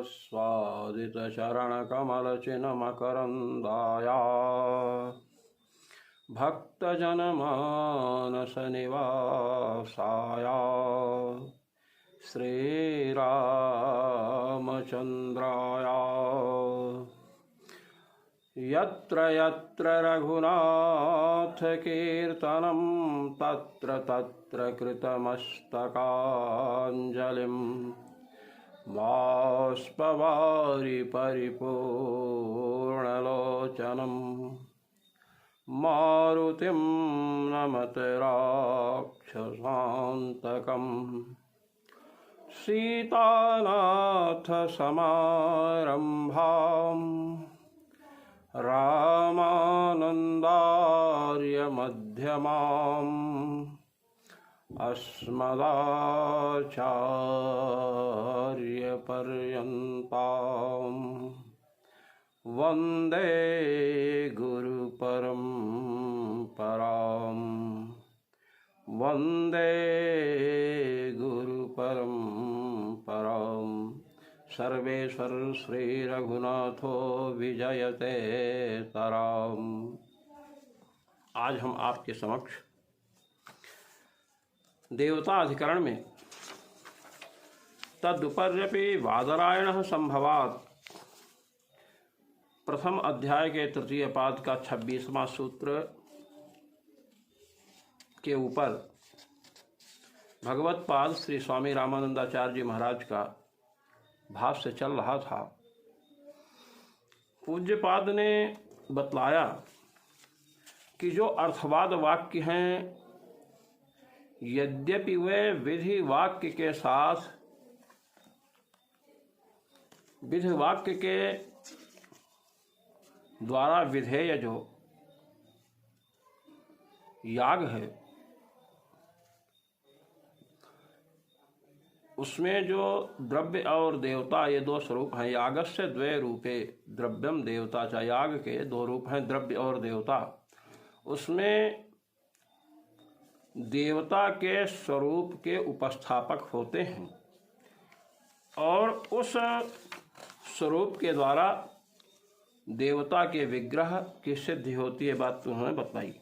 स्वादितचरणकमलचिन्मकरन्दाया भक्तजनमानसनिवासाया श्रीरामचन्द्राया यत्र यत्र रघुनाथकीर्तनं तत्र तत्र कृतमस्तकाञ्जलिं बाष्पवारि परिपूर्णलोचनं मारुतिं नमत राक्षसान्तकम् सीतानाथसमारम्भाम् रामानन्दार्यमध्यमाम् अस्मदाचार्यपर्यन्ताम् वन्दे गुरुपरम्पराम् वन्दे गुरुपरम्पराम् सर्वेश्वर श्री रघुनाथो विजयते तराम। आज हम आपके समक्ष देवता अधिकरण में तदुपर्यपि वादरायण संभवात् प्रथम अध्याय के तृतीय पाद का 26वां सूत्र के ऊपर भगवत पाद श्री स्वामी रामानंदाचार्य जी महाराज का भाष्य चल रहा था। पूज्यपाद ने बतलाया कि जो अर्थवाद वाक्य हैं, यद्यपि वे विधि वाक्य के साथ विधि वाक्य के द्वारा विधेय जो याग है उसमें जो द्रव्य और देवता ये दो स्वरूप हैं। यागस्य द्वे रूपे द्रव्यम देवता च, याग के दो रूप हैं, द्रव्य और देवता। उसमें देवता के स्वरूप के उपस्थापक होते हैं और उस स्वरूप के द्वारा देवता के विग्रह की सिद्धि होती है। बात तो उन्होंने बताई।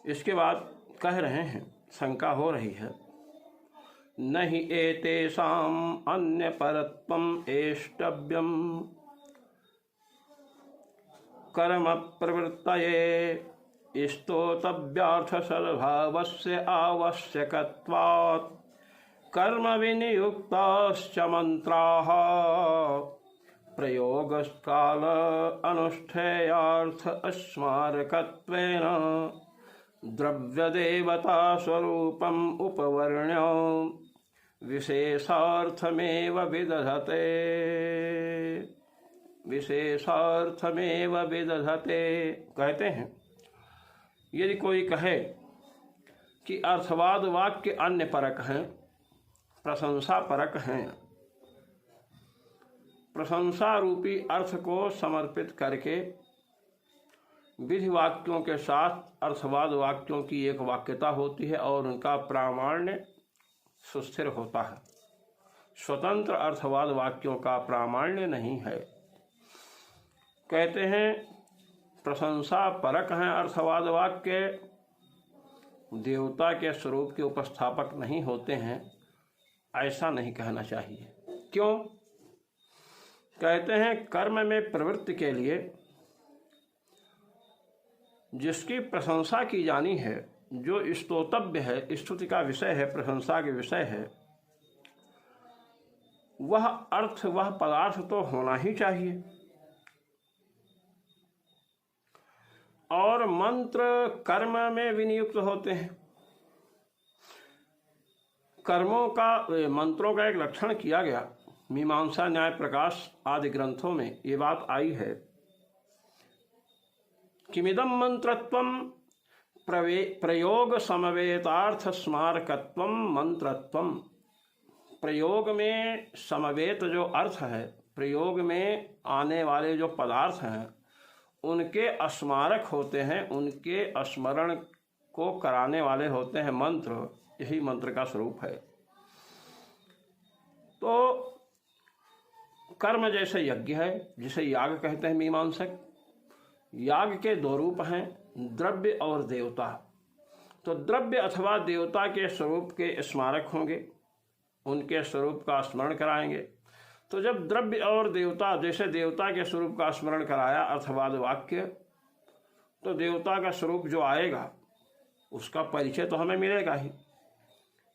इसके बाद कह रहे हैं, शंका हो रही है, नहि एतेषाम् अन्य परत्वम् एष्टव्यम् कर्म प्रवृत्तये स्तोतव्यार्थ सद्भावस्य आवश्यकत्वात् कर्म विनियुक्ताश्च मंत्राः प्रयोगकाल अनुष्ठेयार्थ अस्मारकत्वेन द्रव्यदेवता स्वरूपम् उपवर्ण्य विशेषार्थमेव विदधते विशेषार्थमेव विदधते। कहते हैं, यदि कोई कहे कि अर्थवाद वाक्य अन्य परक हैं, प्रशंसा परक हैं, प्रशंसा रूपी अर्थ को समर्पित करके विधि वाक्यों के साथ अर्थवाद वाक्यों की एक वाक्यता होती है और उनका प्रामाण्य सुस्थिर होता है। स्वतंत्र अर्थवाद वाक्यों का प्रामाण्य नहीं है। कहते हैं प्रशंसा परक हैं अर्थवाद वाक्य, देवता के स्वरूप के उपस्थापक नहीं होते हैं, ऐसा नहीं कहना चाहिए। क्यों? कहते हैं कर्म में प्रवृत्ति के लिए जिसकी प्रशंसा की जानी है, जो स्तोतव्य है, स्तुति का विषय है, प्रशंसा के विषय है, वह अर्थ, वह पदार्थ तो होना ही चाहिए। और मंत्र कर्म में विनियुक्त होते हैं। कर्मों का, मंत्रों का एक लक्षण किया गया। मीमांसा, न्याय प्रकाश आदि ग्रंथों में ये बात आई है। किमिदं मंत्रत्वं प्रयोग समवेतार्थ स्मारकत्वं मंत्रत्वं। प्रयोग में समवेत जो अर्थ है, प्रयोग में आने वाले जो पदार्थ हैं, उनके स्मारक होते हैं, उनके स्मरण को कराने वाले होते हैं मंत्र। यही मंत्र का स्वरूप है। तो कर्म जैसे यज्ञ है, जिसे याग कहते हैं मीमांसक। याग के दो रूप हैं, द्रव्य और देवता। तो द्रव्य अथवा देवता के स्वरूप के स्मारक होंगे, उनके स्वरूप का स्मरण कराएंगे। तो जब द्रव्य और देवता, जैसे देवता के स्वरूप का स्मरण कराया अर्थवाद वाक्य, तो देवता का स्वरूप जो आएगा उसका परिचय तो हमें मिलेगा ही।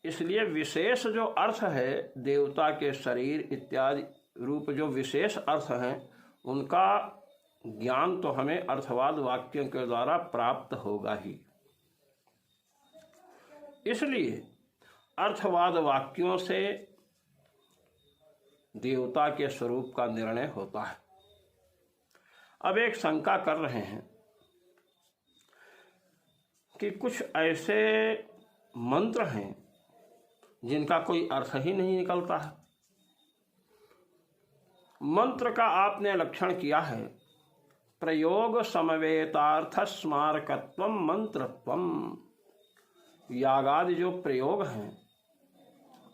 इसलिए विशेष जो अर्थ है देवता के शरीर इत्यादि रूप जो विशेष अर्थ हैं, उनका ज्ञान तो हमें अर्थवाद वाक्यों के द्वारा प्राप्त होगा ही। इसलिए अर्थवाद वाक्यों से देवता के स्वरूप का निर्णय होता है। अब एक शंका कर रहे हैं कि कुछ ऐसे मंत्र हैं जिनका कोई अर्थ ही नहीं निकलता है। मंत्र का आपने लक्षण किया है प्रयोग समवेतार्थ स्मारकत्वम मंत्रत्वम। यागादि जो प्रयोग हैं,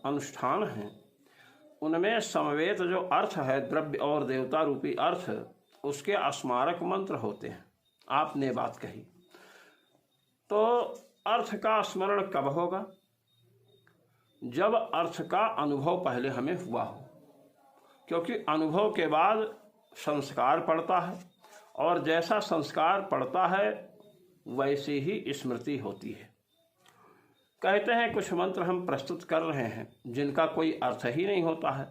अनुष्ठान हैं, उनमें समवेत जो अर्थ है द्रव्य और देवता रूपी अर्थ, उसके स्मारक मंत्र होते हैं। आपने बात कही, तो अर्थ का स्मरण कब होगा? जब अर्थ का अनुभव पहले हमें हुआ हो, क्योंकि अनुभव के बाद संस्कार पड़ता है और जैसा संस्कार पड़ता है वैसी ही स्मृति होती है। कहते हैं कुछ मंत्र हम प्रस्तुत कर रहे हैं जिनका कोई अर्थ ही नहीं होता है,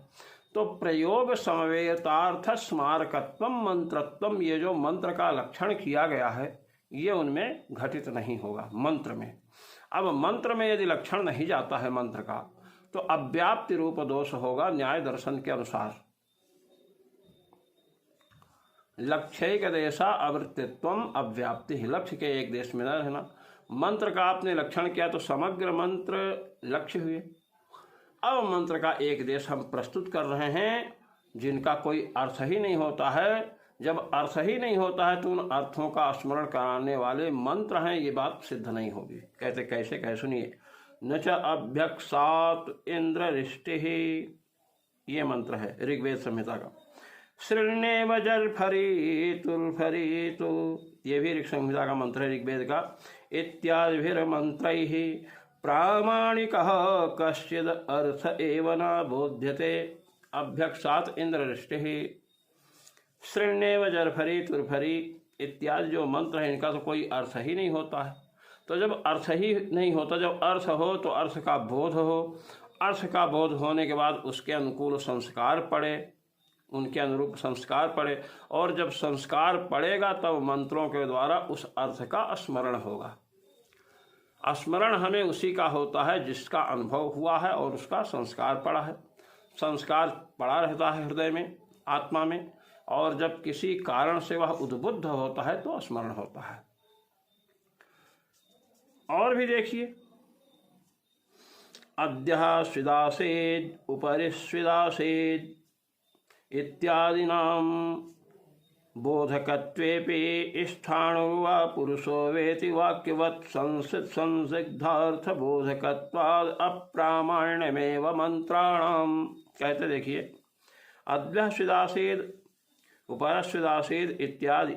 तो प्रयोग समवेतार्थ स्मारकत्वम मंत्रत्वम, ये जो मंत्र का लक्षण किया गया है ये उनमें घटित नहीं होगा मंत्र में। अब मंत्र में यदि लक्षण नहीं जाता है मंत्र का, तो अव्याप्ति रूप दोष होगा न्याय दर्शन के अनुसार। लक्ष्यैक देशा आवृत्तित्वम अव्याप्ति, लक्ष्य के एक देश में न रहना। मंत्र का आपने लक्षण किया तो समग्र मंत्र लक्ष्य हुए। अब मंत्र का एक देश हम प्रस्तुत कर रहे हैं जिनका कोई अर्थ ही नहीं होता है। जब अर्थ ही नहीं होता है तो उन अर्थों का स्मरण कराने वाले मंत्र हैं, ये बात सिद्ध नहीं होगी। कहते कैसे कहे सुनिए, न च अभ्यक्षात इंद्र रिष्टि, ये मंत्र है ऋग्वेद संहिता का। श्रृण्येव जलफरी तुलफरीतु, ये भी ऋग संहिता का मंत्र है ऋग्वेद का। इत्यादिभिर्मन्त्रैः प्रामाणिकः कश्चिद् अर्थ एव न बोध्यते अभ्यक्षात इंद्ररिष्टिः। श्रृण्येव जलफरी तुलफरी इत्यादि जो मंत्र है इनका तो कोई अर्थ ही नहीं होता है। तो जब अर्थ ही नहीं होता, जब अर्थ हो तो अर्थ का बोध हो, अर्थ का बोध होने के बाद उसके अनुकूल संस्कार पड़े, उनके अनुरूप संस्कार पड़े, और जब संस्कार पड़ेगा तब मंत्रों के द्वारा उस अर्थ का स्मरण होगा। स्मरण हमें उसी का होता है जिसका अनुभव हुआ है और उसका संस्कार पड़ा है। संस्कार पड़ा रहता है हृदय में, आत्मा में, और जब किसी कारण से वह उद्बुद्ध होता है तो स्मरण होता है। और भी देखिए, अद्य स्विदासेद उपरि स्विदासेद इत्यादिनां बोधकत्वेपि स्थाणु वा पुरुषो वेति वाक्यवत् संसिद्धार्थ बोधकत्वाद् अप्रामाण्यमेव मंत्राणाम। कहते देखिए, अद्य स्विदासेद उपरस्विदासेद इत्यादि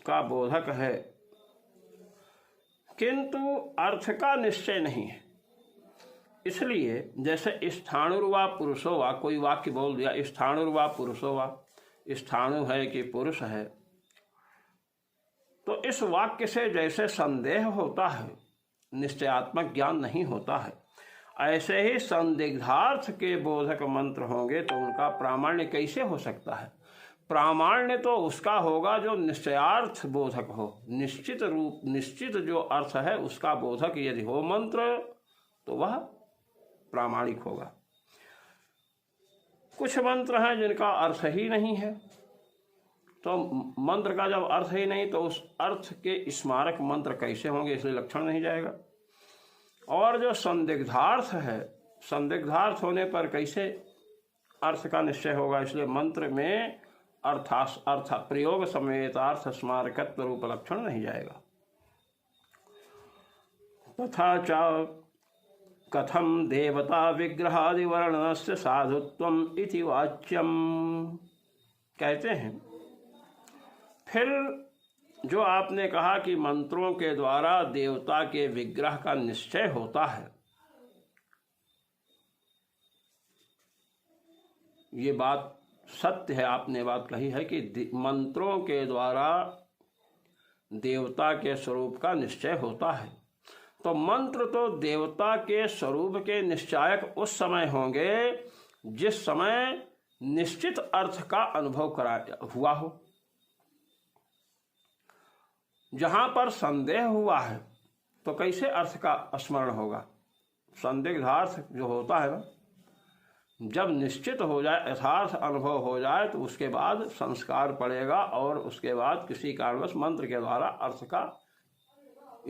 का बोधक है, किंतु अर्थ का निश्चय नहीं है। इसलिए जैसे स्थाणुर्वा पुरुषो वा, कोई वाक्य बोल दिया स्थाणुर्वा पुरुषो वा, स्थाणु है कि पुरुष है, तो इस वाक्य से जैसे संदेह होता है, निश्चयात्मक ज्ञान नहीं होता है, ऐसे ही संदिग्धार्थ के बोधक मंत्र होंगे तो उनका प्रामाण्य कैसे हो सकता है? प्रामाण्य तो उसका होगा जो निश्चयार्थ बोधक हो, निश्चित रूप निश्चित जो अर्थ है उसका बोधक यदि हो मंत्र तो वह प्रामाणिक होगा। कुछ मंत्र हैं जिनका अर्थ ही नहीं है, तो मंत्र का जब अर्थ ही नहीं तो उस अर्थ के स्मारक मंत्र कैसे होंगे, इसलिए लक्षण नहीं जाएगा। और जो संदिग्धार्थ है, संदिग्धार्थ होने पर कैसे अर्थ का निश्चय होगा, इसलिए मंत्र में अर्थ प्रयोग समेतार्थ स्मारकत्व रूप लक्षण नहीं जाएगा। तथा च कथम देवता विग्रहादि वर्णनस्य साधुत्वम इति वाच्यम। कहते हैं फिर जो आपने कहा कि मंत्रों के द्वारा देवता के विग्रह का निश्चय होता है, ये बात सत्य है, आपने बात कही है कि मंत्रों के द्वारा देवता के स्वरूप का निश्चय होता है। तो मंत्र तो देवता के स्वरूप के निश्चायक उस समय होंगे जिस समय निश्चित अर्थ का अनुभव हुआ हो। जहां पर संदेह हुआ है तो कैसे अर्थ का स्मरण होगा? संदिग्धार्थ जो होता है ना, जब निश्चित हो जाए, यथार्थ अनुभव हो जाए, तो उसके बाद संस्कार पड़ेगा और उसके बाद किसी कारणवश मंत्र के द्वारा अर्थ का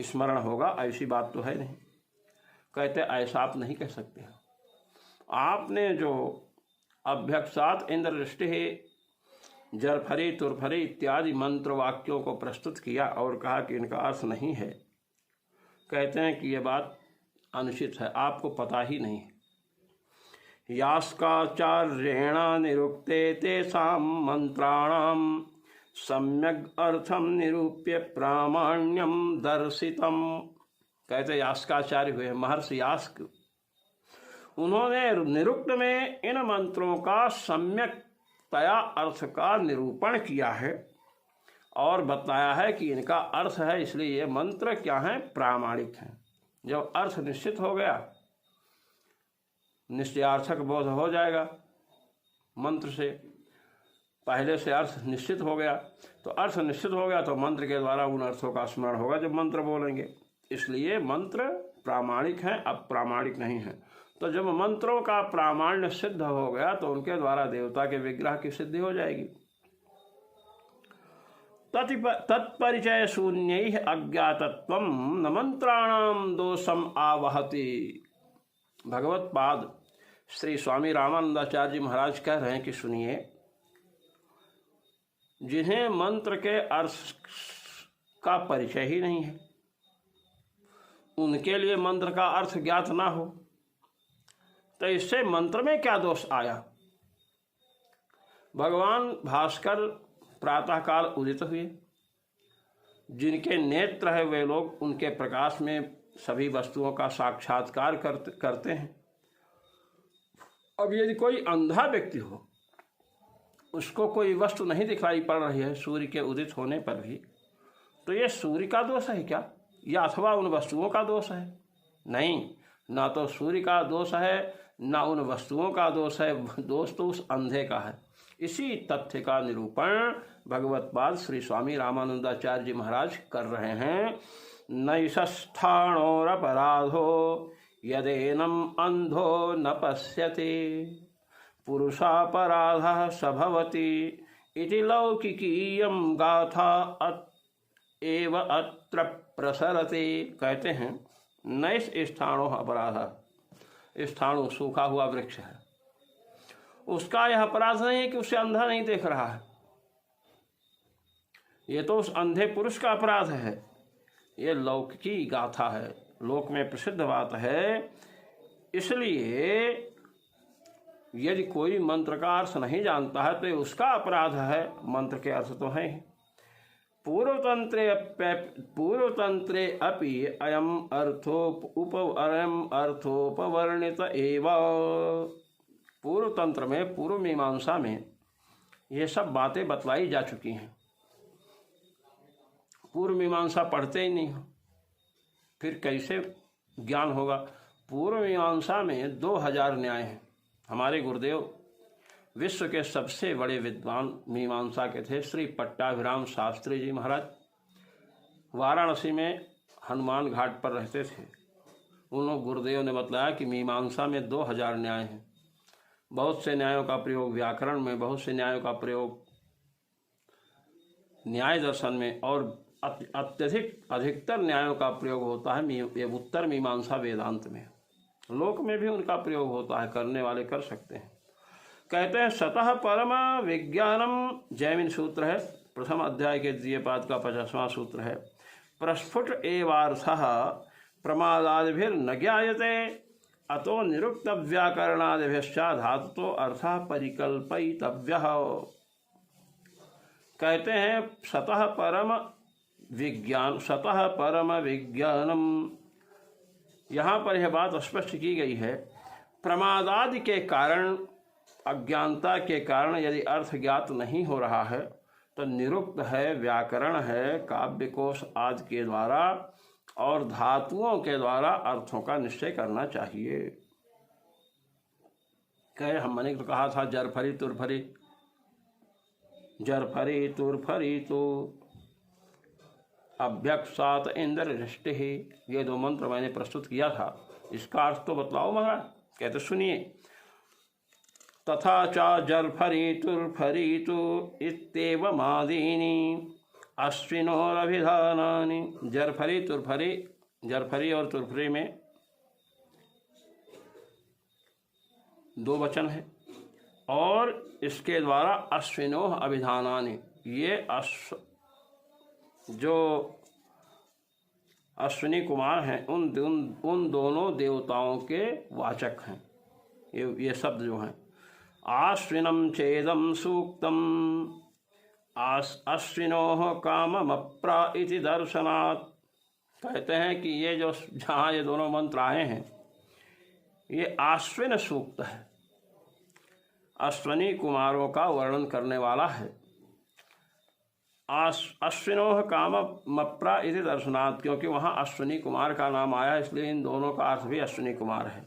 स्मरण होगा। ऐसी बात तो है नहीं। कहते ऐसा आप नहीं कह सकते। आपने जो अभ्यक्षात इंद्रदृष्टि जरफरी तुरफरी इत्यादि मंत्र वाक्यों को प्रस्तुत किया और कहा कि इनका अर्थ नहीं है, कहते हैं कि यह बात अनुचित है, आपको पता ही नहीं। यास्काचार्येण निरुक्ते तेषां मंत्राणां सम्यग् अर्थम निरूप्य प्रामाण्यम दर्शितम। कहते यास्काचार्य हुए महर्षि यास्क, उन्होंने निरुक्त में इन मंत्रों का सम्यक तया अर्थ का निरूपण किया है और बताया है कि इनका अर्थ है, इसलिए ये मंत्र क्या हैं? प्रामाणिक हैं। जब अर्थ निश्चित हो गया, निश्चयार्थक बोध हो जाएगा, मंत्र से पहले से अर्थ निश्चित हो गया, तो अर्थ निश्चित हो गया तो मंत्र के द्वारा उन अर्थों का स्मरण होगा जब मंत्र बोलेंगे। इसलिए मंत्र प्रामाणिक हैं, अप्रामाणिक नहीं हैं। तो जब मंत्रों का प्रामाण्य सिद्ध हो गया तो उनके द्वारा देवता के विग्रह की सिद्धि हो जाएगी। तत्परिचय शून्य अज्ञातत्वम न मंत्राणाम दोषम आवहति। भगवत पाद श्री स्वामी रामानंदाचार्य जी महाराज कह रहे हैं कि सुनिए, जिन्हें मंत्र के अर्थ का परिचय ही नहीं है, उनके लिए मंत्र का अर्थ ज्ञात ना हो, तो इससे मंत्र में क्या दोष आया? भगवान भास्कर प्रातःकाल उदित हुए, जिनके नेत्र है वे लोग उनके प्रकाश में सभी वस्तुओं का साक्षात्कार करते हैं। अब यदि कोई अंधा व्यक्ति हो, उसको कोई वस्तु नहीं दिखाई पड़ रही है सूर्य के उदित होने पर भी, तो ये सूर्य का दोष है क्या, या अथवा उन वस्तुओं का दोष है? नहीं, ना तो सूर्य का दोष है ना उन वस्तुओं का दोष है, दोष तो उस अंधे का है। इसी तथ्य का निरूपण भगवतपाद श्री स्वामी रामानंदाचार्य जी महाराज कर रहे हैं। नैषस्थाणोर अपराधो यदेनम अंधो न पश्यति पुरुषापराधः सभवति इति लौकिकीयं गाथा एव अत्र प्रसरते। कहते हैं नैष स्थाणो अपराध, स्थाणु सूखा हुआ वृक्ष है, उसका यह अपराध नहीं है कि उसे अंधा नहीं देख रहा है, ये तो उस अंधे पुरुष का अपराध है। ये लौकिकी गाथा है, लोक में प्रसिद्ध बात है। इसलिए यदि कोई मंत्र का अर्थ नहीं जानता है तो उसका अपराध है, मंत्र के अर्थ तो हैं। पूर्वतंत्रे अपि अयम अर्थोपवर्णित एव। पूर्व तंत्र में, पूर्व मीमांसा में ये सब बातें बतलाई जा चुकी हैं। पूर्व मीमांसा पढ़ते ही नहीं हो, फिर कैसे ज्ञान होगा? पूर्व मीमांसा में 2000 न्याय हैं। हमारे गुरुदेव विश्व के सबसे बड़े विद्वान मीमांसा के थे, श्री पट्टाभिराम शास्त्री जी महाराज। वाराणसी में हनुमान घाट पर रहते थे। उन गुरुदेव ने बतलाया कि मीमांसा में 2000 न्याय हैं। बहुत से न्यायों का प्रयोग व्याकरण में, बहुत से न्यायों का प्रयोग न्याय दर्शन में, और अधिकतर न्यायों का प्रयोग होता है उत्तर मीमांसा वेदांत में। लोक में भी उनका प्रयोग होता है, करने वाले कर सकते हैं। कहते हैं सतः परम विज्ञानम, जैमिन सूत्र है, प्रथम अध्याय के द्वितीय पाद का 50वां सूत्र है। प्रस्फुट एवार्थः प्रमादादिभिर्न ज्ञायते अतो निरुक्त व्याकरणादिभ्यश्चा धातुतो अर्थः परिकल्पयितव्यः। कहते हैं सतः परम विज्ञानम। यहाँ पर यह बात स्पष्ट की गई है, प्रमादादि के कारण, अज्ञानता के कारण यदि अर्थ ज्ञात नहीं हो रहा है तो निरुक्त है, व्याकरण है, काव्य कोश आदि के द्वारा और धातुओं के द्वारा अर्थों का निश्चय करना चाहिए। कहे हमने तो कहा था जरफरी तुरफरी, जरफरी तुरफरी तो अभ्यक्षात इंद्र दृष्टि, ये दो मंत्र मैंने प्रस्तुत किया था, इसका अर्थ तो बतलाओ महाराज। कहते सुनिए, तथा च जरफरी तुरफरी तो इत्येवमादीनि अश्विनोरभिधानानि। जरफरी तुरफरी, जरफरी और तुरफरी में दो वचन है और इसके द्वारा अश्विनोह अभिधानानि, ये जो अश्विनी कुमार हैं उन दोनों देवताओं के वाचक हैं ये शब्द जो हैं। आश्विनम चेदम सूक्तम अश्विनोह काममप्रा इति दर्शनात्। कहते हैं कि ये जो जहाँ ये दोनों मंत्र आए हैं ये आश्विन सूक्त है, अश्विनी कुमारों का वर्णन करने वाला है। अश्विनोह काममप्रा इति दर्शनात्, क्योंकि वहाँ अश्विनी कुमार का नाम आया इसलिए इन दोनों का अर्थ भी अश्विनी कुमार है।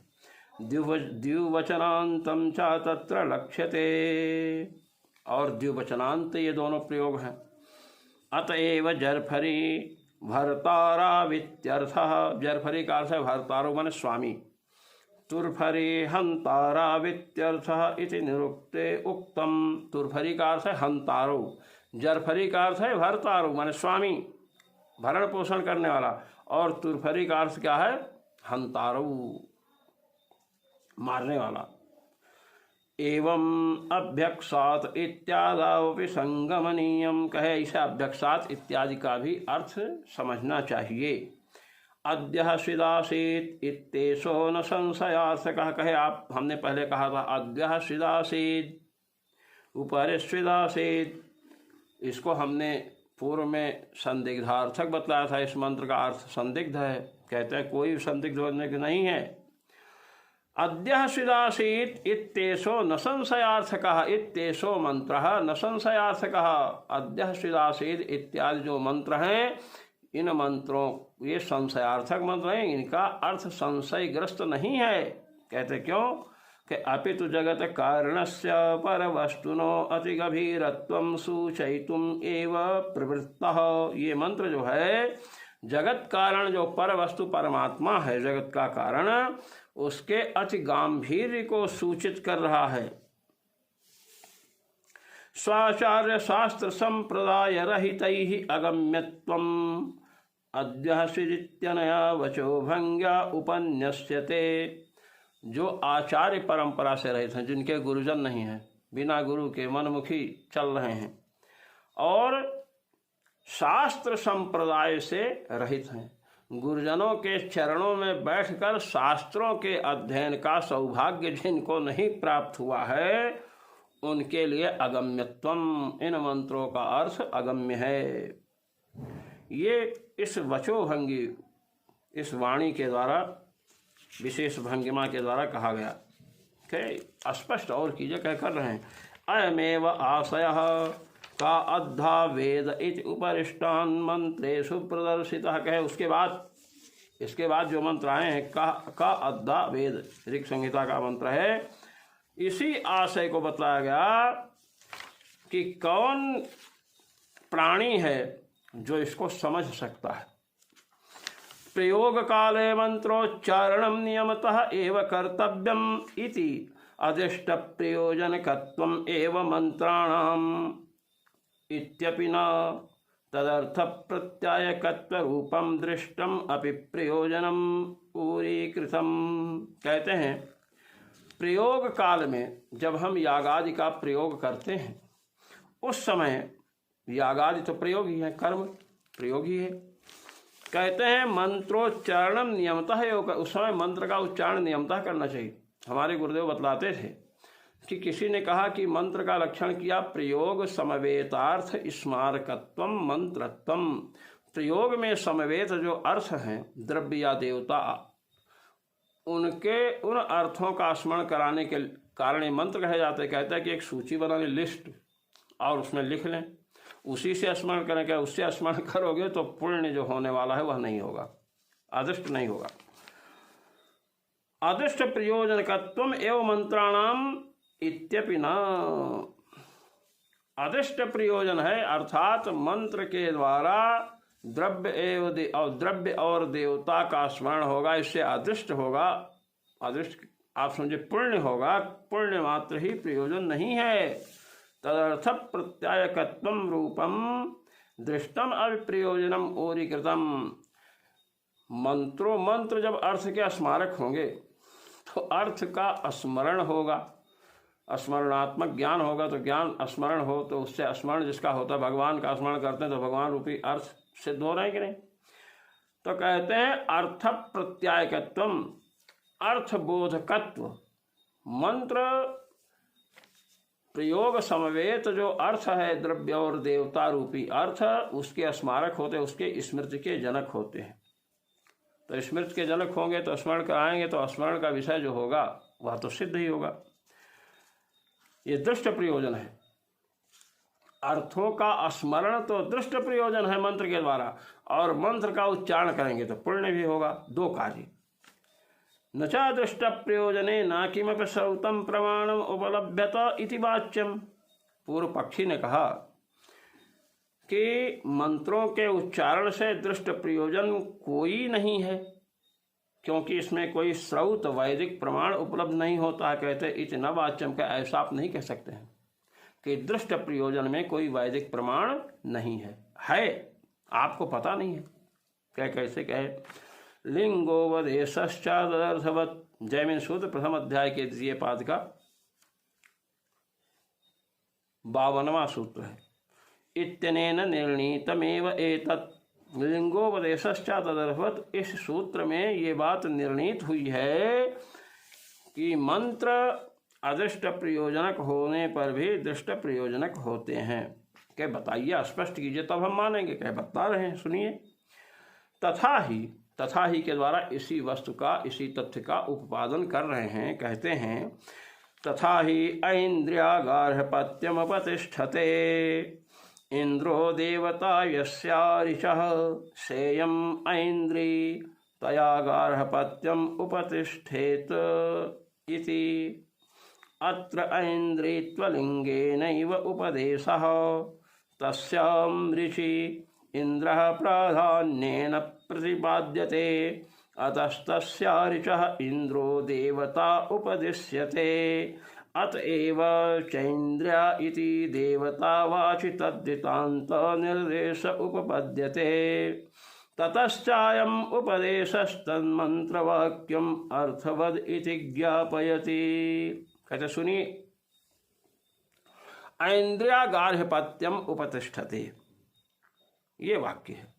द्विवचनांतम च तत्र लक्ष्यते, और द्विवचनांत ये दोनों प्रयोग हैं। अतएव जरफरी भर्तारावित्यर्थः, जरफरी का अर्थ है भर्तारो माने स्वामी, तुरफरी हंतारावित्यर्थः इति निरुक्ते उक्तम। तुरफरी का अर्थ है हंतारो, जरफरी का अर्थ है भर्तारो माने स्वामी, भरण पोषण करने वाला, और तुरफरी का अर्थ क्या है? हंतारो, मारने वाला। एवं अभ्यक्षात इत्यादि संगमनीयम, कहे ऐसे अभ्यक्षात इत्यादि का भी अर्थ समझना चाहिए। अद्य स्विदासीत इत्येषो न संशयार्थकः, कहे आप हमने पहले कहा था अद्य स्विदासीत ऊपर स्विदासीत, इसको हमने पूर्व में संदिग्धार्थक बतलाया था। इस मंत्र का अर्थ संदिग्ध है, कहते हैं कोई संदिग्ध होने की नहीं है। अद्य स्विदासीत इत्येषो न संशयार्थकः, इत्येषो मंत्रः न संशयार्थकः। अद्य स्विदासीत इत्यादि जो मंत्र हैं इन मंत्रों, ये संशयार्थक मंत्र हैं, इनका अर्थ संशयग्रस्त नहीं है। कहते क्यों? कि अपितु जगत कारणस्य परवस्तुनो अति गभीरत्वं सूचयितुम एव प्रवृत्तः। ये मंत्र जो है जगत कारण, जो पर वस्तु परमात्मा है जगत का कारण, उसके अति गांभीर्य को सूचित कर रहा है। स्वाचार्य शास्त्र संप्रदाय रहितैहि अगम्यत्वम अद्य स्विदित्यनया वचो भंग्या उपन्यस्यते। जो आचार्य परंपरा से रहित हैं, जिनके गुरुजन नहीं हैं, बिना गुरु के मनमुखी चल रहे हैं और शास्त्र संप्रदाय से रहित हैं, गुरुजनों के चरणों में बैठकर शास्त्रों के अध्ययन का सौभाग्य जिनको नहीं प्राप्त हुआ है, उनके लिए अगम्यत्वम, इन मंत्रों का अर्थ अगम्य है। ये इस वचोभंगी, इस वाणी के द्वारा, विशेष भंगिमा के द्वारा कहा गया। स्पष्ट और कीजिए कह कर रहे हैं। अयमेव आशयः का अद्धा वेद इति उपरिष्टान मंत्रेषु प्रदर्शितः। कहे इसके बाद जो मंत्र आए हैं का अद्धा वेद, ऋक् संहिता का मंत्र है। इसी आशय को बताया गया कि कौन प्राणी है जो इसको समझ सकता है। प्रयोग काले मंत्रोच्चारणम नियमतः एव कर्तव्यम इति अदिष्ट प्रयोजनकत्वम एव मंत्राणाम इत्यपि न तदर्थ प्रत्यायकत्व रूपम दृष्टम अपि प्रयोजनम पूरीकृतम। कहते हैं प्रयोग काल में जब हम यागादि का प्रयोग करते हैं उस समय, यागादि तो प्रयोग ही है, कर्म प्रयोग ही है, कहते हैं मंत्रोच्चारण नियमतः योग, उस समय मंत्र का उच्चारण नियमतः करना चाहिए। हमारे गुरुदेव बतलाते थे कि किसी ने कहा कि मंत्र का लक्षण किया प्रयोग समवेतार्थ स्मारकत्वम मंत्रत्वम, प्रयोग में समवेत जो अर्थ हैं द्रव्य या देवता, उनके उन अर्थों का स्मरण कराने के कारण ये मंत्र कहे जाते हैं। कहते हैं कि एक सूची बना लें, लिस्ट, और उसमें लिख लें, उसी से स्मरण करें। क्या उससे स्मरण करोगे तो पुण्य जो होने वाला है वह नहीं होगा, अदृष्ट नहीं होगा। अदृष्ट प्रयोजनकत्वम एवं मंत्राणाम इत्यपि न, अदृष्ट प्रयोजन है अर्थात मंत्र के द्वारा द्रव्य और देवता का स्मरण होगा, इससे अदृष्ट होगा। अदृष्ट आप समझे पुण्य होगा, पुण्य मात्र ही प्रयोजन नहीं है। तदर्थ प्रत्यायकत्वम रूपम दृष्टम अभिप्रयोजनम ओरीकृतम। मंत्र जब अर्थ के स्मारक होंगे तो अर्थ का स्मरण होगा, स्मरणात्मक ज्ञान होगा। तो ज्ञान स्मरण हो तो उससे स्मरण जिसका होता है, भगवान का स्मरण करते हैं तो भगवान रूपी अर्थ सिद्ध हो रहे हैं कि नहीं। तो कहते हैं अर्थ प्रत्यायकत्वम, अर्थबोधकत्व। मंत्र प्रयोग समवेत जो अर्थ है द्रव्य और देवता रूपी अर्थ, उसके स्मारक होते, उसके स्मृति के जनक होते हैं। तो स्मृति के जनक होंगे तो स्मरण कराएंगे तो स्मरण का विषय जो होगा वह तो सिद्ध ही होगा। ये दृष्ट प्रयोजन है। अर्थों का स्मरण तो दृष्ट प्रयोजन है मंत्र के द्वारा, और मंत्र का उच्चारण करेंगे तो पुण्य भी होगा। दो कार्य। न च दृष्ट प्रयोजने न किमपि श्रौतम प्रमाणम उपलभ्यत इति वाच्यम। पूर्व पक्षी ने कहा कि मंत्रों के उच्चारण से दृष्ट प्रयोजन कोई नहीं है, क्योंकि इसमें कोई श्रौत वैदिक प्रमाण उपलब्ध नहीं होता है। कहते इति न वाच्यम, का ऐसा आप नहीं कह सकते हैं कि दृष्ट प्रयोजन में कोई वैदिक प्रमाण नहीं है। आपको पता नहीं है। क्या कैसे कहे? लिंगोपदेशश्चादर्थवत्, जैमिन सूत्र प्रथम अध्याय के द्वितीय पाद का 52वां सूत्र है। इत्यनेन निर्णीतमेव एतत् लिंगोपदेशश्चादर्थवत्। इस सूत्र में ये बात निर्णीत हुई है कि मंत्र अदृष्ट प्रयोजनक होने पर भी दृष्ट प्रयोजनक होते हैं। क्या बताइए, स्पष्ट कीजिए तब हम मानेंगे। क्या बता रहे हैं, सुनिए। तथा ही के द्वारा इसी वस्तु का, इसी तथ्य का उपादन कर रहे हैं। कहते हैं तथा ही ऐन्द्रियागार्हपत्यमुपतिष्ठते इंद्रो देवता यस्यारिषः सेयं ऐन्द्री तया गार्हपत्यम उपतिष्ठेत इति। अत्र ऐन्द्रित्वलिंगेनैव उपदेशः तस्यां ऋषि इंद्रः प्राधान्येन प्रतिपाद्यते। अतस्तस्या ऋचः इंद्रो देवता उपदिश्यते। अतएव चैन्द्रिया इति देवतावाचि तद्धितान्त निर्देश उपपद्यते। ततश्चायम् उपदेशस्तन्मन्त्रवाक्यम् अर्थवद इति ज्ञापयति। कहते सुनिए, ऐन्द्रियागार्हपत्यम उपतिष्ठते, ये वाक्य है।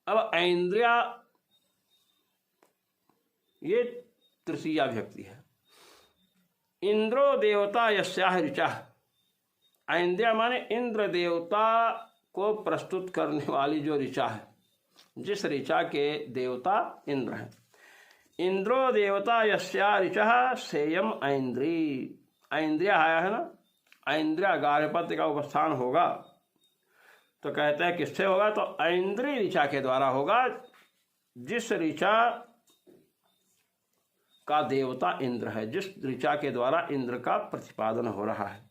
अब ऐन्द्रिया ये तृतीया व्यक्ति है। इंद्रो देवता यस्याह ऋचाः, ऐन्द्रिया माने इंद्र देवता को प्रस्तुत करने वाली जो ऋचा है, जिस ऋचा के देवता इंद्र हैं। इंद्रो देवता यस्या ऋचा सेयम ऐन्द्री। ऐन्द्रिया आया है ना, ऐन्द्रिया गार्हपत्य का उपस्थान होगा। तो कहते हैं किससे होगा? तो ऐन्द्री ऋचा के द्वारा होगा, जिस ऋचा का देवता इंद्र है, जिस ऋचा के द्वारा इंद्र का प्रतिपादन हो रहा है।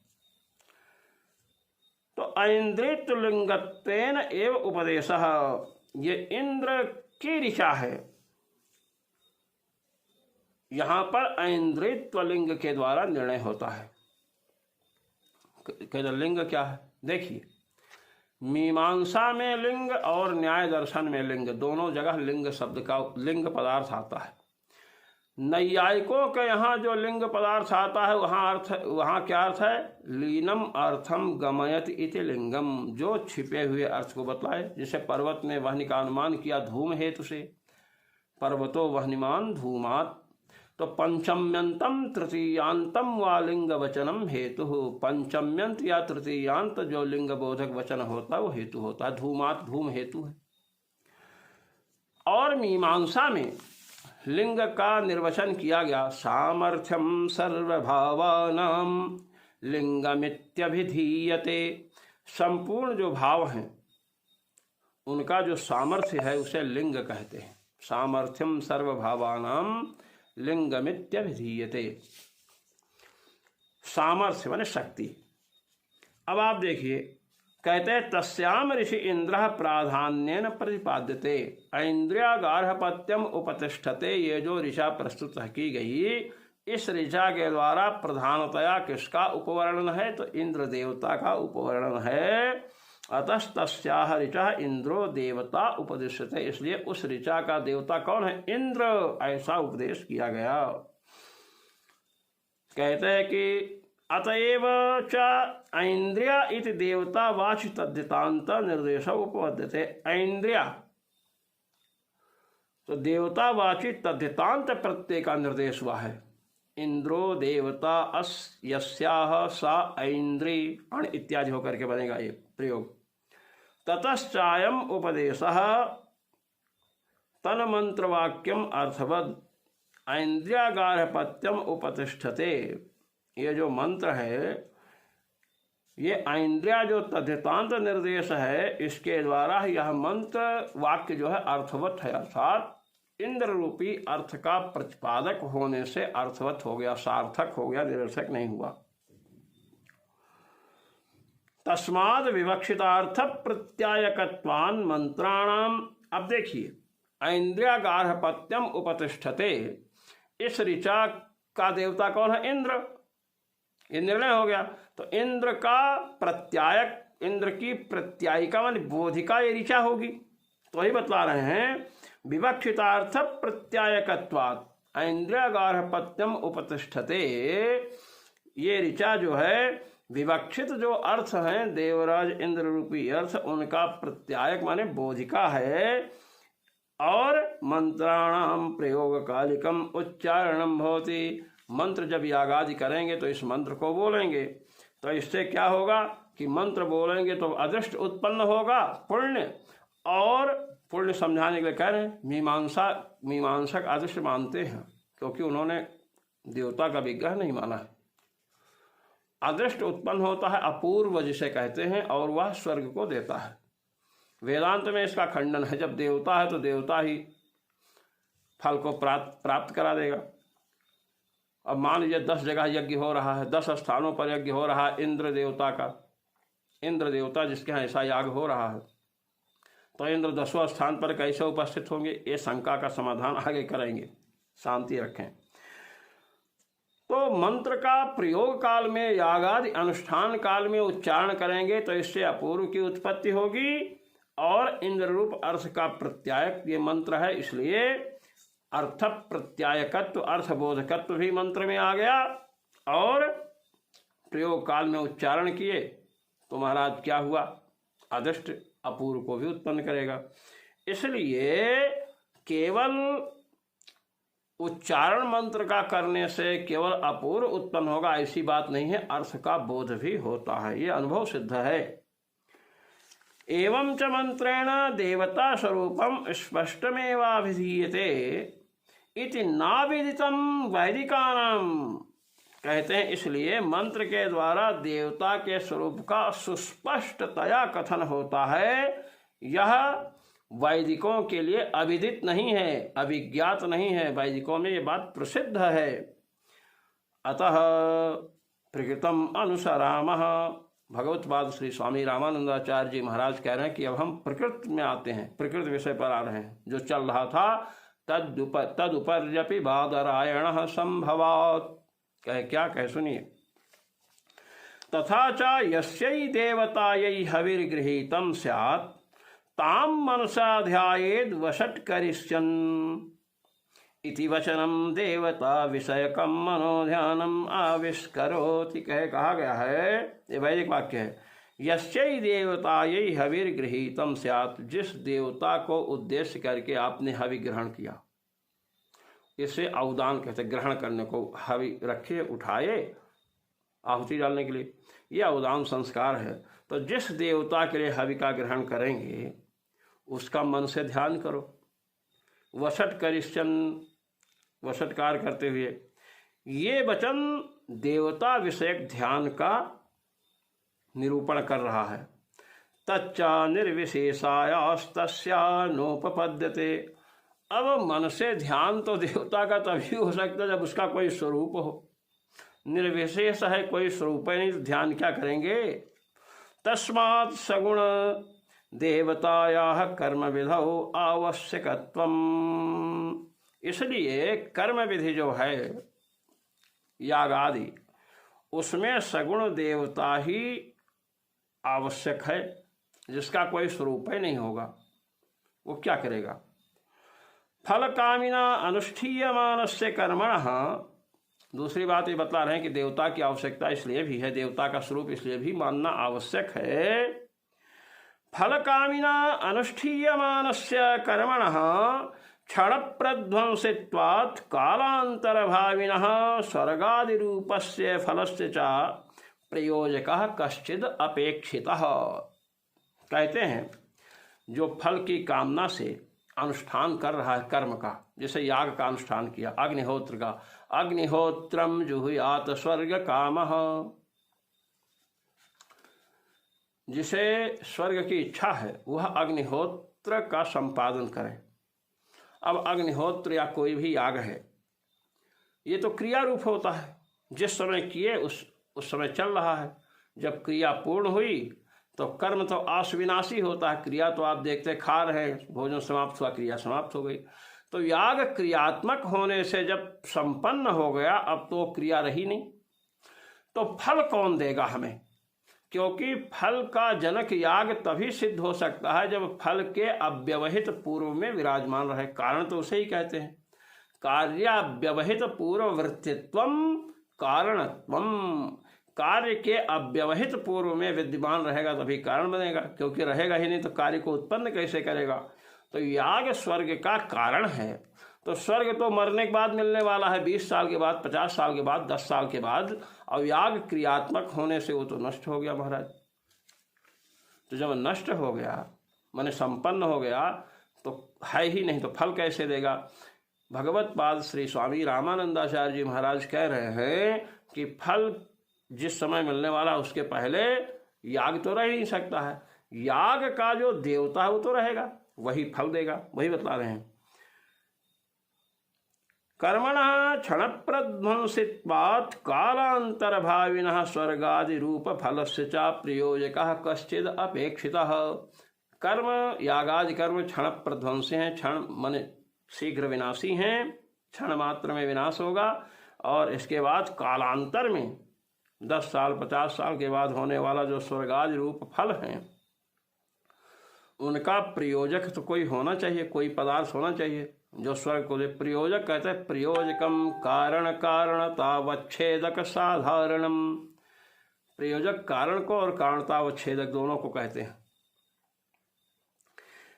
तो ऐन्द्रित्व लिंगत्वेन एव उपदेशः, ये इंद्र की ऋचा है। यहां पर ऐन्द्रित्व लिंग के द्वारा निर्णय होता है। कहते लिंग क्या है? देखिए, मीमांसा में लिंग और न्याय दर्शन में लिंग, दोनों जगह लिंग शब्द का, लिंग पदार्थ आता है। नैयायिकों के यहाँ जो लिंग पदार्थ आता है वहाँ क्या अर्थ है? लीनम अर्थम गमयत इति लिंगम, जो छिपे हुए अर्थ को बतलाए। जैसे पर्वत में वहनि का अनुमान किया धूम हेतु से, पर्वतो वहनिमान धूमात। तो पंचम्यंतम तृतीयांतम व लिंग वचनम हेतु, पंचम्यंत या तृतीयांत जो लिंग बोधक वचन होता है वो हेतु होता है। धूमात धूम हेतु है। और मीमांसा में लिंग का निर्वचन किया गया, सामर्थ्यम सर्वभावानां लिंगमित्यभिधीयते। संपूर्ण जो भाव हैं उनका जो सामर्थ्य है उसे लिंग कहते हैं। सामर्थ्यम सर्वभावानां लिंगमित्यभिधीयते, सामर्थ्य माने शक्ति। अब आप देखिए, कहते हैं तस्याम ऋषि इंद्र प्राधान्येन प्रतिपाद्यते ऐन्द्रियागार्हपत्यम उपतिष्ठते। ये जो ऋचा प्रस्तुत की गई, इस ऋचा के द्वारा प्रधानतया किसका उपवर्णन है? तो इंद्र देवता का उपवर्णन है। अतस्तस्याह ऋचा इंद्रो देवता उपदिश्यते, इसलिए उस ऋचा का देवता कौन है? इंद्र, ऐसा उपदेश किया गया। कहते हैं कि अतएव च ऐन्द्रिया इति देवता वाच तद्धितांत निर्देश उपपद्यते। ऐन्द्रिया तो देवतावाची तद्धितांत प्रत्यय का निर्देश हुआ है। इंद्रो देवता अस यस्याह सा ऐन्द्री अण इत्यादि होकर के बनेगा ये प्रयोग। ततश्चायम उपदेशः तन्मंत्रवाक्यम अर्थवद ऐन्द्रियागार्हपत्यम उपतिष्ठते। ये जो मंत्र है, ये ऐन्द्रिया जो तद्धितांत निर्देश है, इसके द्वारा यह मंत्र वाक्य जो है अर्थवत है, अर्थात इंद्र रूपी अर्थ का प्रतिपादक होने से अर्थवत हो गया, सार्थक हो गया, निरर्थक नहीं हुआ। तस्माद विवक्षितार्थ प्रत्यायकत्वान् मंत्राणाम। अब देखिए, ऐन्द्रियागार्हपत्यम उपतिष्ठते, इस ऋचा का देवता कौन है? इंद्र। ये निर्णय हो गया। तो इंद्र का प्रत्यायक, इंद्र की प्रत्यायिका मान बोधिका ये ऋचा होगी। तो ही बतला रहे हैं, विवक्षितार्थ प्रत्यायकत्वात् ऐन्द्रियागार्हपत्यम उपतिष्ठते। ये ऋचा जो है, विवक्षित जो अर्थ हैं देवराज इंद्र रूपी अर्थ, उनका प्रत्यायक माने बोधिका है। और मंत्राणाम प्रयोग कालिकम उच्चारणम भवति। मंत्र जब यागादि करेंगे तो इस मंत्र को बोलेंगे, तो इससे क्या होगा कि मंत्र बोलेंगे तो अदृष्ट उत्पन्न होगा, पुण्य। और पुण्य समझाने के लिए कह रहे हैं, मीमांसक अदृष्ट मानते हैं क्योंकि उन्होंने देवता का विग्रह नहीं माना है। अदृष्ट उत्पन्न होता है अपूर्व जिसे कहते हैं, और वह स्वर्ग को देता है। वेदांत में इसका खंडन है, जब देवता है तो देवता ही फल को प्राप्त करा देगा। अब मान लीजिए 10 जगह यज्ञ हो रहा है, 10 स्थानों पर यज्ञ हो रहा है इंद्र देवता का, इंद्र देवता जिसके यहाँ ऐसा याग हो रहा है, तो इंद्र 10वें स्थान पर कैसे उपस्थित होंगे? ये शंका का समाधान आगे करेंगे, शांति रखें। तो मंत्र का प्रयोग काल में, यागादि अनुष्ठान काल में उच्चारण करेंगे तो इससे अपूर्व की उत्पत्ति होगी, और इंद्र रूप अर्थ का प्रत्यायक ये मंत्र है, इसलिए अर्थ प्रत्यायकत्व, अर्थबोधकत्व भी मंत्र में आ गया। और प्रयोग काल में उच्चारण किए तो महाराज क्या हुआ? अदृष्ट अपूर्व को भी उत्पन्न करेगा। इसलिए केवल उच्चारण मंत्र का करने से केवल अपूर्व उत्पन्न होगा ऐसी बात नहीं है, अर्थ का बोध भी होता है, ये अनुभव सिद्ध है। एवं च मंत्रेण देवता स्वरूपम स्पष्टमेवाभिधीयते इति नाविदितम वैदिकानाम। कहते हैं इसलिए मंत्र के द्वारा देवता के स्वरूप का सुस्पष्टतया कथन होता है, यह वैदिकों के लिए अविदित नहीं है, अभिज्ञात नहीं है, वैदिकों में ये बात प्रसिद्ध है। अतः प्रकृतम अनुसरामः। भगवत्पाद श्री स्वामी रामानंदाचार्य जी महाराज कह रहे हैं कि अब हम प्रकृति में आते हैं, प्रकृति विषय पर आ रहे हैं। जो चल रहा था तदुपर्यपि बादरायण संभवात्। कहे क्या? कहे सुनिए। तथा च यस्यै देवतायै हविर्गृहीतं स्यात् ताम मनसा ध्यायेद वषट करिष्यन्। इति वचनम देवता विषयकम मनोध्यानम आविष्करोति कहा गया है, ये वैदिक वाक्य है। यश्चै देवतायै हविर्गृहीतम स्यात्, जिस देवता को उद्देश्य करके आपने हवि ग्रहण किया, इसे अवदान कहते, ग्रहण करने को, हवि रखे उठाए आहुति डालने के लिए, यह अवदान संस्कार है। तो जिस देवता के लिए हवि का ग्रहण करेंगे उसका मन से ध्यान करो। वसट करिश्चन, वसटकार करते हुए ये वचन देवता विषयक ध्यान का निरूपण कर रहा है। तच्चा निर्विशेषायास्तस्या नोपपद्यते। अब मन से ध्यान तो देवता का तभी हो सकता है जब उसका कोई स्वरूप हो। निर्विशेष है, कोई स्वरूप ही नहीं, तो ध्यान क्या करेंगे। तस्मात् सगुण देवतायाः कर्म विधौ आवश्यकत्वम। इसलिए कर्म विधि जो है याग आदि, उसमें सगुण देवता ही आवश्यक है। जिसका कोई स्वरूप ही नहीं होगा वो क्या करेगा। फल कामिना अनुष्ठीयमानस्य कर्मणः। दूसरी बात ये बतला रहे हैं कि देवता की आवश्यकता इसलिए भी है, देवता का स्वरूप इसलिए भी मानना आवश्यक है। फल कामिना अनुष्ठीयमानस्य कर्मणः क्षण प्रध्वंसित्वात् कालांतर भाविनः स्वर्गादि रूपस्य फलस्य च प्रयोजकः कश्चिद अपेक्षितः। कहते हैं जो फल की कामना से अनुष्ठान कर रहा है कर्म का, जैसे याग का अनुष्ठान किया, अग्निहोत्र का, अग्निहोत्रम जुहुयात स्वर्ग कामः, जिसे स्वर्ग की इच्छा है वह अग्निहोत्र का संपादन करे। अब अग्निहोत्र या कोई भी याग है, ये तो क्रिया रूप होता है, जिस समय किए उस समय चल रहा है। जब क्रिया पूर्ण हुई तो कर्म तो आसविनाशी होता है। क्रिया तो आप देखते खा रहे हैं, भोजन समाप्त हुआ, क्रिया समाप्त हो गई। तो याग क्रियात्मक होने से जब संपन्न हो गया, अब तो क्रिया रही नहीं, तो फल कौन देगा हमें। क्योंकि फल का जनक याग तभी सिद्ध हो सकता है जब फल के अव्यवहित पूर्व में विराजमान रहे। कारण तो उसे ही कहते हैं, कार्याव्यवहित पूर्ववृत्तित्वम कारणत्वम। कार्य के अव्यवहित पूर्व में विद्यमान रहेगा तभी कारण बनेगा, क्योंकि रहेगा ही नहीं तो कार्य को उत्पन्न कैसे करेगा। तो याग स्वर्ग का कारण है। तो स्वर्ग तो मरने के बाद मिलने वाला है, 20 साल के बाद, 50 साल के बाद, 10 साल के बाद। और याग क्रियात्मक होने से वो तो नष्ट हो गया महाराज। तो जब नष्ट हो गया माने संपन्न हो गया तो है ही नहीं, तो फल कैसे देगा। भगवत पाद श्री स्वामी रामानंदाचार्य जी महाराज कह रहे हैं कि फल जिस समय मिलने वाला उसके पहले याग तो रह नहीं सकता है। याग का जो देवता है वो तो रहेगा, वही फल देगा। वही बता रहे हैं, कर्मणः क्षण प्रध्वंसित्वात् कालांतर भाविनः स्वर्गादि रूप फलस्य च प्रयोजकः कश्चिद अपेक्षितः। कर्म यागादि कर्म क्षण प्रध्वंसी हैं, क्षण माने शीघ्र विनाशी हैं, क्षण मात्र में विनाश होगा। और इसके बाद कालांतर में 10 साल 50 साल के बाद होने वाला जो स्वर्गादि रूप फल हैं, उनका प्रयोजक तो कोई होना चाहिए, कोई पदार्थ होना चाहिए जो स्वर्ग को दे। प्रयोजक कहते हैं प्रयोजकम कारण कारणतावच्छेदक साधारणम। प्रयोजक कारण को और कारणतावच्छेदक दोनों को कहते हैं।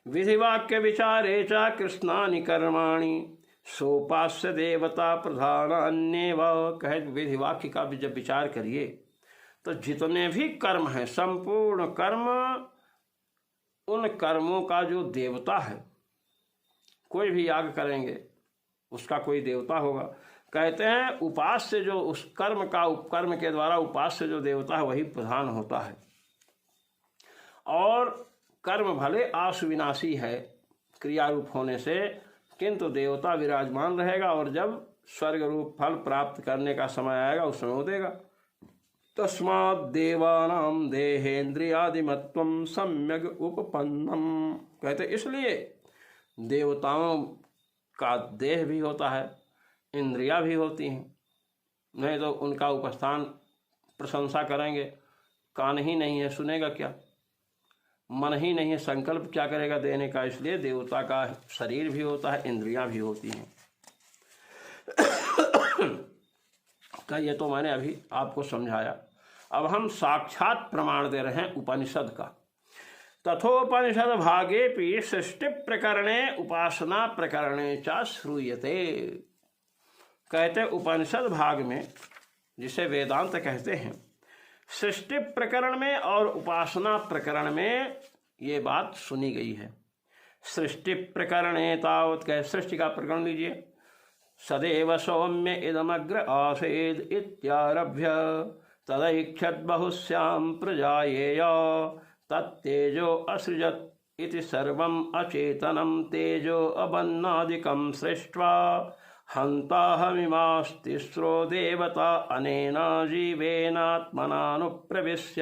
विधिवाक्य विचारे च कृष्णानि कर्माणि सोपास्य देवता प्रधान अन्य व। कहे विधिवाक्य का भी जब विचार करिए तो जितने भी कर्म हैं, संपूर्ण कर्म, उन कर्मों का जो देवता है, कोई भी याग करेंगे उसका कोई देवता होगा। कहते हैं उपास्य, जो उस कर्म का उपकर्म के द्वारा उपास्य जो देवता है वही प्रधान होता है। और कर्म भले आसुविनाशी है क्रिया रूप होने से, किंतु देवता विराजमान रहेगा। और जब स्वर्ग रूप फल प्राप्त करने का समय आएगा उस समय वो देगा। तस्मात् देवानां देहेन्द्रियादिमत्वं सम्यग उपपन्नम। कहते इसलिए देवताओं का देह भी होता है, इंद्रियां भी होती हैं, नहीं तो उनका उपस्थान प्रशंसा करेंगे, कान ही नहीं है सुनेगा क्या, मन ही नहीं है संकल्प क्या करेगा देने का। इसलिए देवता का शरीर भी होता है, इंद्रियां भी होती हैं। का ये तो मैंने अभी आपको समझाया। अब हम साक्षात प्रमाण दे रहे हैं उपनिषद का। तथोपनिषद भागेपि सृष्टि प्रकरणे उपासना प्रकरणे च श्रूयते। कहते उपनिषद भाग में, जिसे वेदांत कहते हैं, सृष्टि प्रकरण में और उपासना प्रकरण में ये बात सुनी गई है। सृष्टि प्रकरणे तावत्, कहे सृष्टि का प्रकरण लीजिए। सदैव सौम्य इदमग्र आसीद इत्यारभ्य तदैक्षत बहुश्याम प्रजायेय तत्तेजो असृजत इति सर्वम् अचेतनं तेजो अबन्नादिकं सृष्ट्वा हन्ताहमिमास्तिस्रो देवता अनेन जीवेनात्मनानुप्रविश्य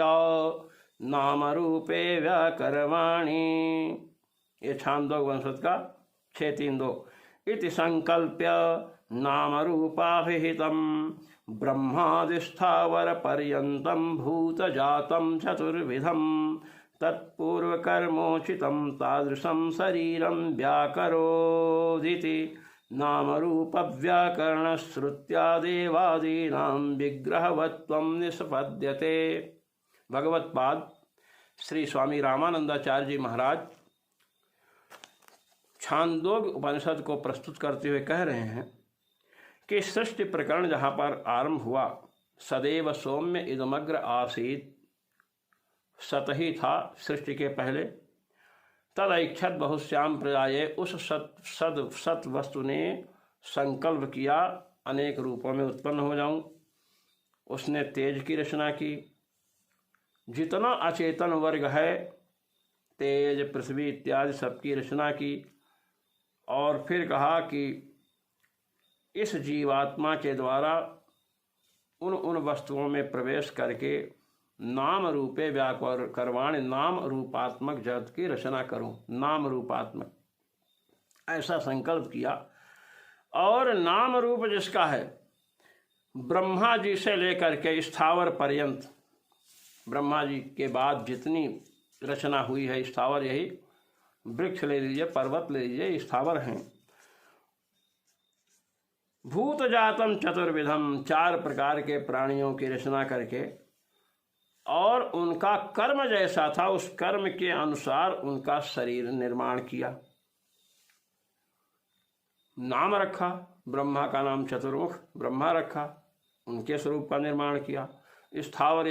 नामरूपे व्याकर्माणि। ये छान्दोग्योपनिषद का 6:3-2 इति संकल्प्य नामरूपाभिहितं ब्रह्मादिस्थावरपर्यन्तं भूतजातं चतुर्विधं तत्पूर्वकर्मोचितं तादृशं शरीरं व्याकरोदिति नामरूपव्याकरणश्रुत्या देवादीनां विग्रहवत्वं निष्पद्यते। भगवत्पाद श्री स्वामी रामानंदाचार्य जी महाराज छांदोग्य उपनिषद को प्रस्तुत करते हुए कह रहे हैं कि सृष्टि प्रकरण जहाँ पर आरंभ हुआ, सदैव सौम्य इदमग्र आसीत, सत ही था सृष्टि के पहले। तदैक्षत बहुश्याम प्रजाये, उस सत वस्तु ने संकल्प किया अनेक रूपों में उत्पन्न हो जाऊं। उसने तेज की रचना की। जितना अचेतन वर्ग है, तेज पृथ्वी इत्यादि सबकी रचना की। और फिर कहा कि इस जीवात्मा के द्वारा उन वस्तुओं में प्रवेश करके नाम रूपे व्याकरवाणी, नाम रूपात्मक जगत की रचना करूं। नाम रूपात्मक ऐसा संकल्प किया। और नाम रूप जिसका है, ब्रह्मा जी से लेकर के स्थावर पर्यंत, ब्रह्मा जी के बाद जितनी रचना हुई है स्थावर, यही वृक्ष ले लीजिए, पर्वत ले लीजिए, स्थावर हैं। भूत जातम चतुर्विधम, 4 प्रकार के प्राणियों की रचना करके, और उनका कर्म जैसा था उस कर्म के अनुसार उनका शरीर निर्माण किया। नाम रखा, ब्रह्मा का नाम चतुर्मुख ब्रह्मा रखा, उनके स्वरूप का निर्माण किया। स्थावर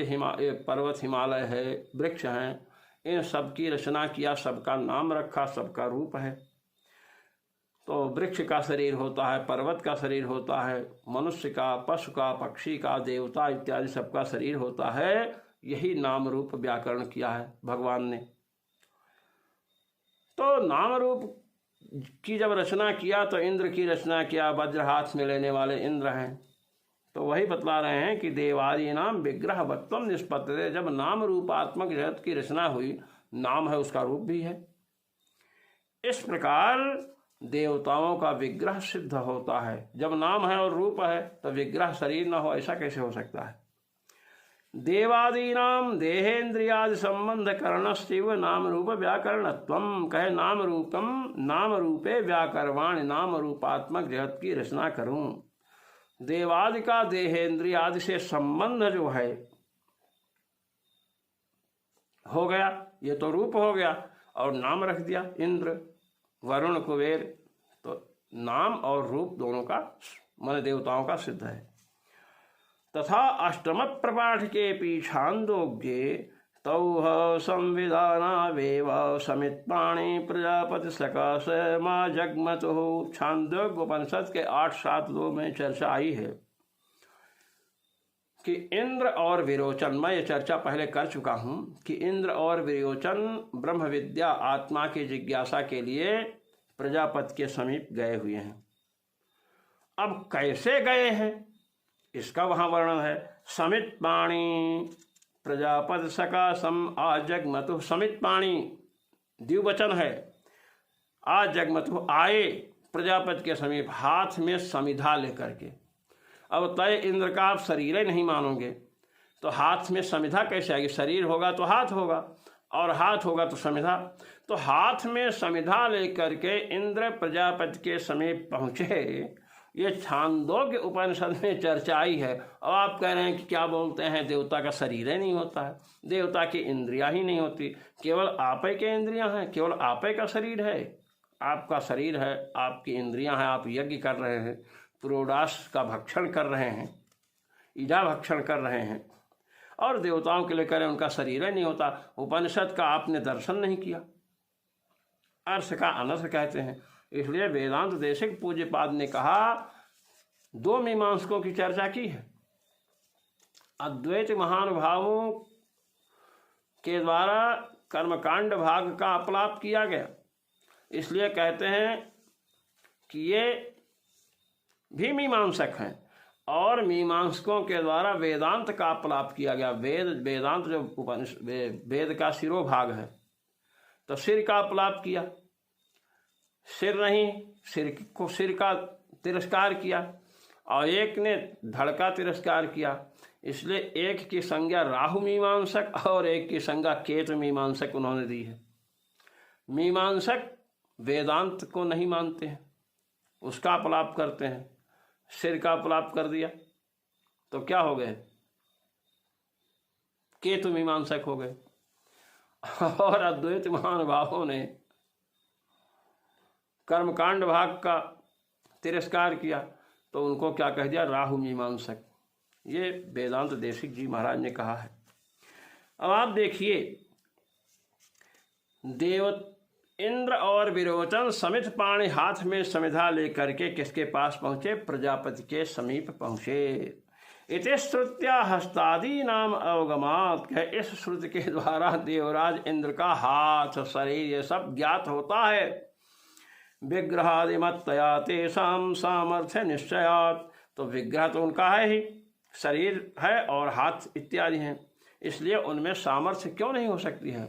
पर्वत हिमालय है, वृक्ष हैं, इन सब की रचना किया, सबका नाम रखा, सबका रूप है। तो वृक्ष का शरीर होता है, पर्वत का शरीर होता है, मनुष्य का, पशु का, पक्षी का, देवता इत्यादि सबका शरीर होता है। यही नाम रूप व्याकरण किया है भगवान ने। तो नाम रूप की जब रचना किया तो इंद्र की रचना किया, वज्र हाथ में लेने वाले इंद्र हैं। तो वही बतला रहे हैं कि देवादि नाम विग्रह वत्वम निष्पत्ति। जब नाम रूपात्मक जगत की रचना हुई, नाम है उसका रूप भी है। इस प्रकार देवताओं का विग्रह सिद्ध होता है। जब नाम है और रूप है तो विग्रह शरीर न हो, ऐसा कैसे हो सकता है। देवादीनाम देहेन्द्रियादि संबंध करणस्तीव नाम रूप व्याकरणत्वम, कहे नाम रूपम नाम रूपे व्याकरवाणी, नाम रूपात्मक जगत की रचना करूं। देवादि का देहेन्द्रियादि से संबंध जो है हो गया, ये तो रूप हो गया, और नाम रख दिया इंद्र, वरुण, कुबेर। तो नाम और रूप दोनों का मन देवताओं का सिद्ध है। तथा अष्टम प्रपाठ के पीछांदोग्ये तौह संविधानावेव समित्पाणि प्रजापति सकाश माँ जगमतु। छांदोग्य उपनिषद के 8.7.2 में चर्चा आई है कि इंद्र और विरोचन, मैं ये चर्चा पहले कर चुका हूं कि इंद्र और विरोचन ब्रह्म विद्या आत्मा की जिज्ञासा के लिए प्रजापति के समीप गए हुए हैं। अब कैसे गए हैं इसका वहां वर्णन है। समित पाणी प्रजापति सकाशम आजगमतु। समित पाणी द्विवचन है। आजगमतु आए प्रजापति के समीप, हाथ में समिधा लेकर के। अब तय इंद्र का आप शरीर ही नहीं मानोगे तो हाथ में समिधा कैसे आएगी। शरीर होगा तो हाथ होगा, और हाथ होगा तो समिधा। तो हाथ में समिधा लेकर के इंद्र प्रजापति के समीप पहुँचे। ये छांदोग्य उपनिषद में चर्चा आई है। और आप कह रहे हैं कि क्या बोलते हैं, देवता का शरीर ही नहीं होता है, देवता की इंद्रियां ही नहीं होती, केवल आप ही के इंद्रियां हैं, केवल आप ही का शरीर है। आपका शरीर है, आपकी इंद्रियां हैं, आप यज्ञ कर रहे हैं, पुरोडास का भक्षण कर रहे हैं, ईजा भक्षण कर रहे हैं, और देवताओं के लिए करें उनका शरीर ही नहीं होता। उपनिषद का आपने दर्शन नहीं किया, अर्थ का अनर्थ कहते हैं। इसलिए वेदांत देशिक पूज्यपाद ने कहा, दो मीमांसकों की चर्चा की है। अद्वैत महानुभावों के द्वारा कर्मकांड भाग का अपलाप किया गया, इसलिए कहते हैं कि ये भी मीमांसक हैं, और मीमांसकों के द्वारा वेदांत का अपलाप किया गया। वेदांत जो वेद का शिरोभाग है, तो सिर का अपलाप किया, सिर नहीं, सिर का तिरस्कार किया, और एक ने धड़ का तिरस्कार किया। इसलिए एक की संज्ञा राहु मीमांसक और एक की संज्ञा केतु मीमांसक उन्होंने दी है। मीमांसक वेदांत को नहीं मानते हैं, उसका अपलाप करते हैं। सिर का अपलाप कर दिया तो क्या हो गए, केतु मीमांसक हो गए। और अद्वैत महानुभावों ने कर्मकांड भाग का तिरस्कार किया तो उनको क्या कह दिया, राहु मीमांसक। ये वेदांत देशिक जी महाराज ने कहा है। अब आप देखिए, देव इंद्र और विरोचन समित पाणी हाथ में समिधा लेकर के किसके पास पहुंचे, प्रजापति के समीप पहुंचे। इति श्रुत्या हस्तादि नाम अवगमात, इस श्रुति के द्वारा देवराज इंद्र का हाथ, शरीर, ये सब ज्ञात होता है। विग्रहादिमत्तया तेषां सामर्थ्य निश्चयात्, तो विग्रह तो उनका है ही, शरीर है और हाथ इत्यादि हैं, इसलिए उनमें सामर्थ्य क्यों नहीं हो सकती है।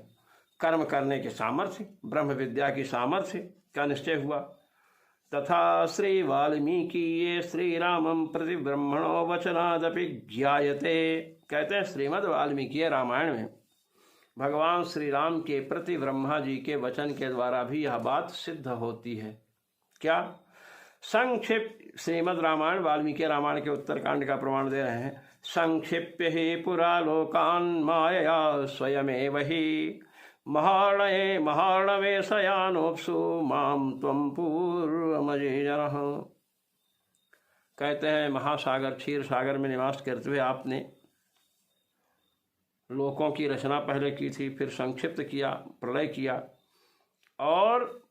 कर्म करने के सामर्थ्य, ब्रह्म विद्या की सामर्थ्य का निश्चय हुआ। तथा श्री वाल्मीकि ये श्री रामम प्रति ब्रह्मणो वचनादपि ज्ञायते, कहते हैं श्रीमद् वाल्मीकि रामायण में भगवान श्री राम के प्रति ब्रह्मा जी के वचन के द्वारा भी यह बात सिद्ध होती है। क्या? संक्षिप्त श्रीमद् रामायण वाल्मीकि रामायण के उत्तरकांड का प्रमाण दे रहे हैं। संक्षिप्य ही पुरा लोकान मायया स्वयमेव ही महार्णये महार्णवे शयानोप्सु माम त्वं पूर्वमजीजनः, कहते हैं महासागर क्षीर सागर में निवास करते हुए आपने लोकों की रचना पहले की थी, फिर संक्षिप्त किया, प्रलय किया, और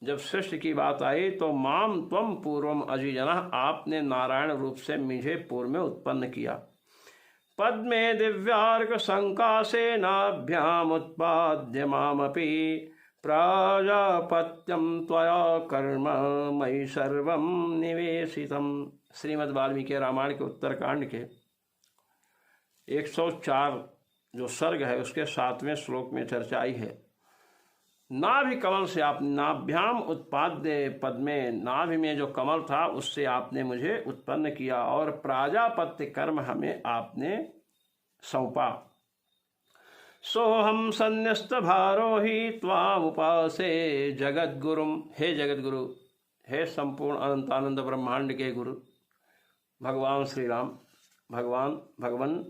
जब सृष्टि की बात आई तो माम त्वं पूर्वम अजीजनः, आपने नारायण रूप से मुझे पूर्व में उत्पन्न किया। पद्मे दिव्यार्क संकाशेनाभ्याम उत्पाद्य मामपि प्राजापत्यम त्वया कर्म मयि सर्वं निवेशितम। श्रीमद् वाल्मीकि रामायण के उत्तरकांड के 104 जो सर्ग है उसके 7वें श्लोक में चर्चा आई है। नाभि कमल से आप, नाभ्याम उत्पाद्य पद्मे, नाभि में जो कमल था उससे आपने मुझे उत्पन्न किया, और प्राजापत्य कर्म हमें आपने सौंपा। सोहम संन्यस्त भारो ही त्वाम उपासे जगत गुरुम, हे जगत गुरु, हे संपूर्ण अनंतानंद ब्रह्मांड के गुरु भगवान श्री राम, भगवान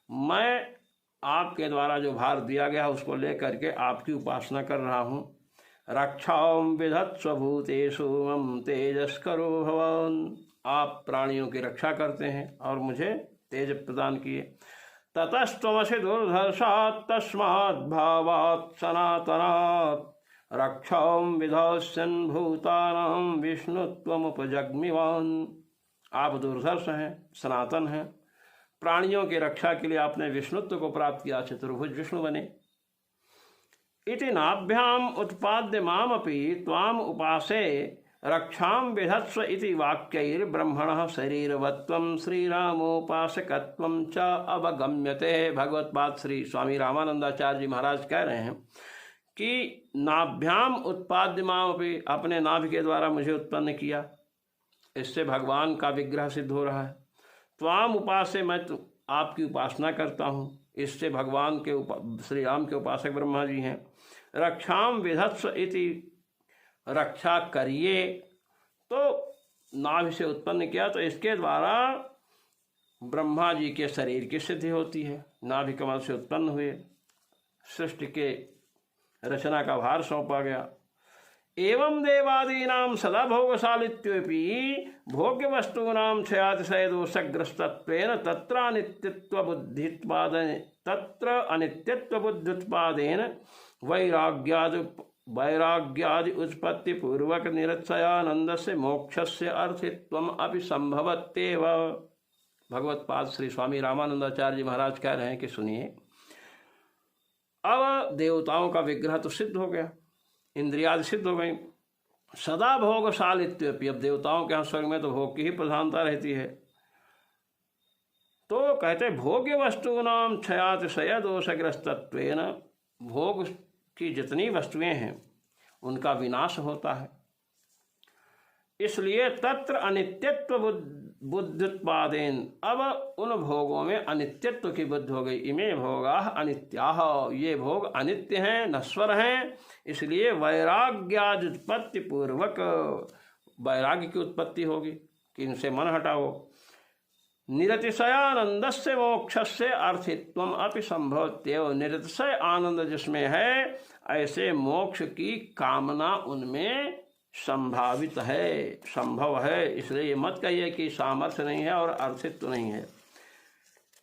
मैं आपके द्वारा जो भार दिया गया उसको लेकर के आपकी उपासना कर रहा हूँ। रक्षाम विधत्स्व भूतेषु मम तेजस्करो भवान, आप प्राणियों की रक्षा करते हैं और मुझे तेज प्रदान किए। ततस्त्वमसि दुर्धर्षात् तस्मात् भावात् सनातनात् रक्षाम विधस्यन् भूतानां विष्णुत्वमुपजग्मिवान्, आप दुर्धर्ष हैं, सनातन हैं, प्राणियों की रक्षा के लिए आपने विष्णुत्व को प्राप्त किया, चतुर्भुज विष्णु बने। इति नाभ्याम उत्पाद्य मामपि त्वाम उपासे रक्षाम विधत्स्व इति वाक्यैर्ब्रह्मणः शरीरवत्वं श्रीरामोपासकत्वं च अवगम्यते। भगवत्पाद श्री स्वामी रामानंदाचार्य जी महाराज कह रहे हैं कि नाभ्याम उत्पाद्य मामपि, अपने नाभि के द्वारा मुझे उत्पन्न किया, इससे भगवान का विग्रह सिद्ध हो रहा है। त्वाम उपासे, मैं तो आपकी उपासना करता हूँ, इससे भगवान के श्री राम के उपासक ब्रह्मा जी हैं। रक्षाम विधत्स्व इति, रक्षा करिए, तो नाभि से उत्पन्न किया, तो इसके द्वारा ब्रह्मा जी के शरीर की सिद्धि होती है। नाभि कमल से उत्पन्न हुए, सृष्टि के रचना का भार सौंपा गया। एवं देवादीनां सदा भोगशालित्वेपि भोग्य वस्तूनां क्षयातिशय दोषग्रस्तत्वेन तत्र अनित्यत्व बुद्ध्युत्पादेन वैराग्यादि उत्पत्ति पूर्वक निरतिशयानंद से मोक्ष से अर्थित्वम अपि संभवत्येव। भगवत्पाद श्री स्वामी रामानंदाचार्य जी महाराज कह रहे हैं कि सुनिए, अब देवताओं का विग्रह तो सिद्ध हो गया, इंद्रियादि सिद्ध हो गई, सदा भोगशालित्वेपि, अब देवताओं के यहाँ स्वर्ग में तो भोग की ही प्रधानता रहती है। तो कहते भोग्य वस्तूनां क्षयातिशय दोषग्रस्तत्वेन, भोग की जितनी वस्तुएं हैं उनका विनाश होता है, इसलिए तत्र अनित्यत्व बुद्ध्युत्पादेन, अब उन भोगों में अनित्यत्व की बुद्धि हो गई। इमे भोगा अनित्याः, ये भोग अनित्य हैं, नश्वर हैं, इसलिए वैराग्यादुत्पत्ति पूर्वक, वैराग्य की उत्पत्ति होगी कि इनसे मन हटाओ। निरतिशयानंदस्य मोक्षस्य अर्थित्वम अपि संभवत्येव, निरतिशय आनंद जिसमें है ऐसे मोक्ष की कामना उनमें संभावित है, संभव है। इसलिए ये मत कहिए कि सामर्थ्य नहीं है और अर्थित्व नहीं है।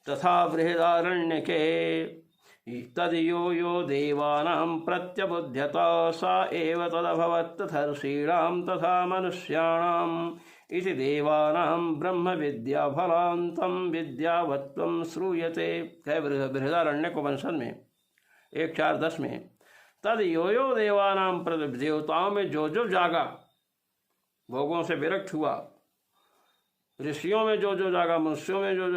तथा बृहदारण्यके तद्यो यो देवानां प्रत्यबुध्यत सा एव तदभवत् तथर्षीणां तथा मनुष्याणाम् इति देवानां ब्रह्म विद्या फलान्तं विद्यावत्वं श्रूयते। है बृहदारण्यक उपनिषद में 1:4-10 में, तद यो यो देवानां प्रति, देवताओं में जो जो जागा, भोगों से विरक्त हुआ, ऋषियों में जो जो जागा, मनुष्यों में जो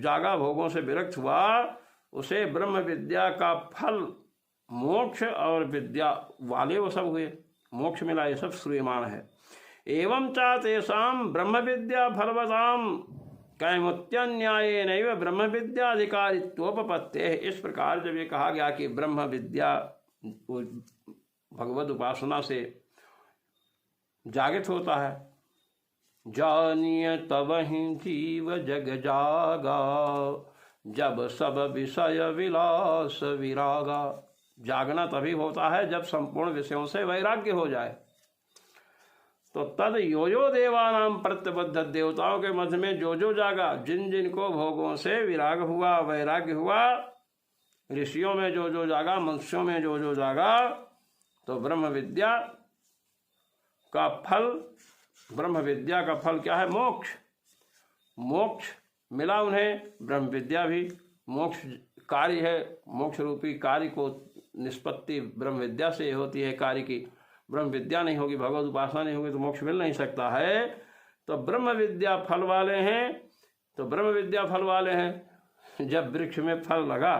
जागा भोगों से विरक्त हुआ, उसे ब्रह्म विद्या का फल मोक्ष और विद्या वाले वो सब हुए, मोक्ष मिला, ये सब श्रूयमाण है। एवं च तेषां ब्रह्म विद्या फलवतां कैमुत्यन्यायेनैव ब्रह्म विद्याधिकारित्वोपपत्तेः। इस प्रकार जब ये कहा गया कि ब्रह्म विद्या भगवद उपासना से जागृत होता है, जानिय तब ही जीव जग जागा जब सब विषय विलास विरागा। जागना तभी होता है जब संपूर्ण विषयों से वैराग्य हो जाए। तो तद यो यो देवानां प्रत्यबद्ध, देवताओं के मध्य में जो जो जागा, जिन जिन को भोगों से विराग हुआ, वैराग्य हुआ, ऋषियों में जो जो जागा, मनुष्यों में जो जो जागा, तो ब्रह्म विद्या का फल, ब्रह्म विद्या का फल क्या है? मोक्ष। मोक्ष मिला उन्हें, ब्रह्म विद्या भी मोक्ष कार्य है। मोक्ष रूपी कार्य को निष्पत्ति ब्रह्म विद्या से होती है कार्य की। ब्रह्म विद्या नहीं होगी, भगवत उपासना नहीं होगी तो मोक्ष मिल नहीं सकता है। तो ब्रह्म विद्या फल वाले हैं, तो ब्रह्म विद्या फल वाले हैं। जब वृक्ष में फल लगा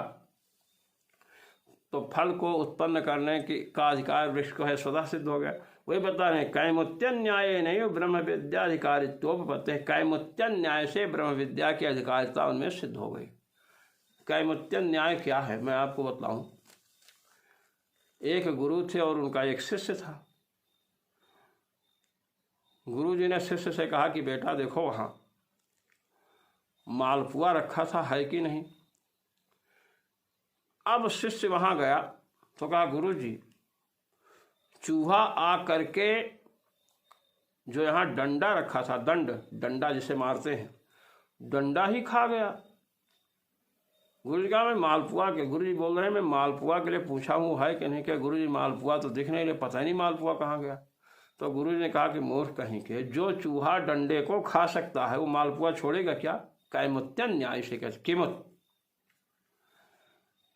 तो फल को उत्पन्न करने का अधिकार वृक्ष को है, सदा सिद्ध हो गया। वही बता रहे हैं, कैमुत्यन न्याय नहीं ब्रह्म विद्या अधिकारित्वोपपत्ति है। कैमुत्यन न्याय से ब्रह्म विद्या की अधिकारिता उनमें सिद्ध हो गई। कैमुत्यन न्याय क्या है मैं आपको बतलाऊं। एक गुरु थे और उनका एक शिष्य था। गुरु जी ने शिष्य से कहा कि बेटा देखो वहां मालपुआ रखा था, है कि नहीं। अब शिष्य वहां गया तो कहा गुरु जी, चूहा आ करके जो यहाँ डंडा रखा था, डंडा जिसे मारते हैं, डंडा ही खा गया। गुरु जी कहा मैं मालपुआ के, गुरु जी बोल रहे हैं मैं मालपुआ के लिए पूछा हूँ है कि नहीं। क्या गुरु जी मालपुआ तो दिख नहीं रहे, पता ही नहीं मालपुआ कहाँ गया। तो गुरु जी ने कहा कि मूर्ख कहीं के, जो चूहा डंडे को खा सकता है वो मालपुआ छोड़ेगा क्या। कैमुत्यन न्याय से कहते किमुत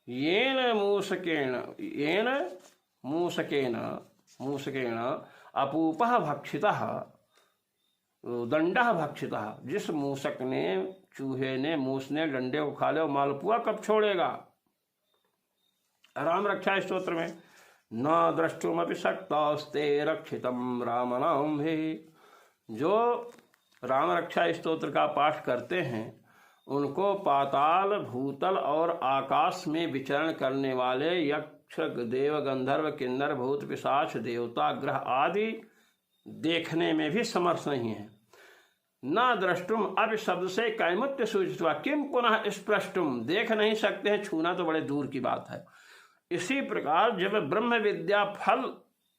येन मूषकेन अपूपः भक्षितः दंडः भक्षितः। जिस मूषक ने, चूहे ने, मूस ने डंडे को खा लिया, मालपुआ कब छोड़ेगा। राम रक्षा स्तोत्र में न द्रष्टुमपि शक्तास्ते रक्षितम राम नाम भी। जो राम रक्षा स्तोत्र का पाठ करते हैं उनको पाताल, भूतल और आकाश में विचरण करने वाले यक्ष, देव, गंधर्व, किन्नर, भूत, पिशाच, देवता, ग्रह आदि देखने में भी समर्थ नहीं है। न द्रष्टुम, अब शब्द से कैमुत्य सूचित हुआ, किम पुनः स्पृष्टुम, देख नहीं सकते हैं, छूना तो बड़े दूर की बात है। इसी प्रकार जब ब्रह्म विद्या फल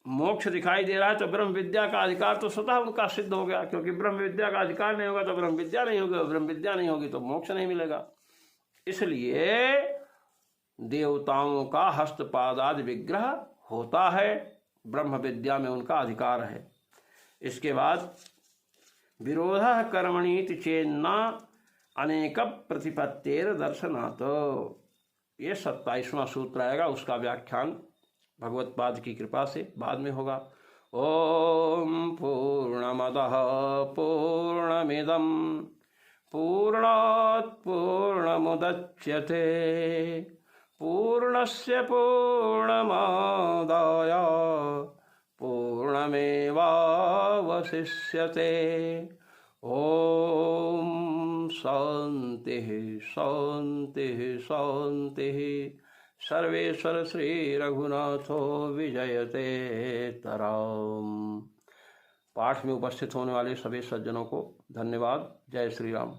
मोक्ष दिखाई दे रहा है तो ब्रह्म विद्या का अधिकार तो स्वतः उनका सिद्ध हो गया, क्योंकि ब्रह्म विद्या का अधिकार नहीं होगा तो ब्रह्म विद्या नहीं होगी, ब्रह्म विद्या नहीं होगी तो मोक्ष नहीं मिलेगा। इसलिए देवताओं का हस्तपादादि विग्रह होता है, ब्रह्म विद्या में उनका अधिकार है। इसके बाद विरोध कर्मणीति चेन्ना अनेक प्रतिपत्तेर दर्शनात्, ये 27वां सूत्र आएगा, उसका व्याख्यान भगवत्पाद की कृपा से बाद में होगा। ओम पूर्णमदः पूर्णमिदं पूर्णात् पूर्णमुदच्यते पूर्णस्य पूर्णमादाय पूर्णमेवावशिष्यते। ओम शांति शांति शांति। सर्वेश्वर श्री रघुनाथो विजयते तराम। पाठ में उपस्थित होने वाले सभी सज्जनों को धन्यवाद। जय श्री राम।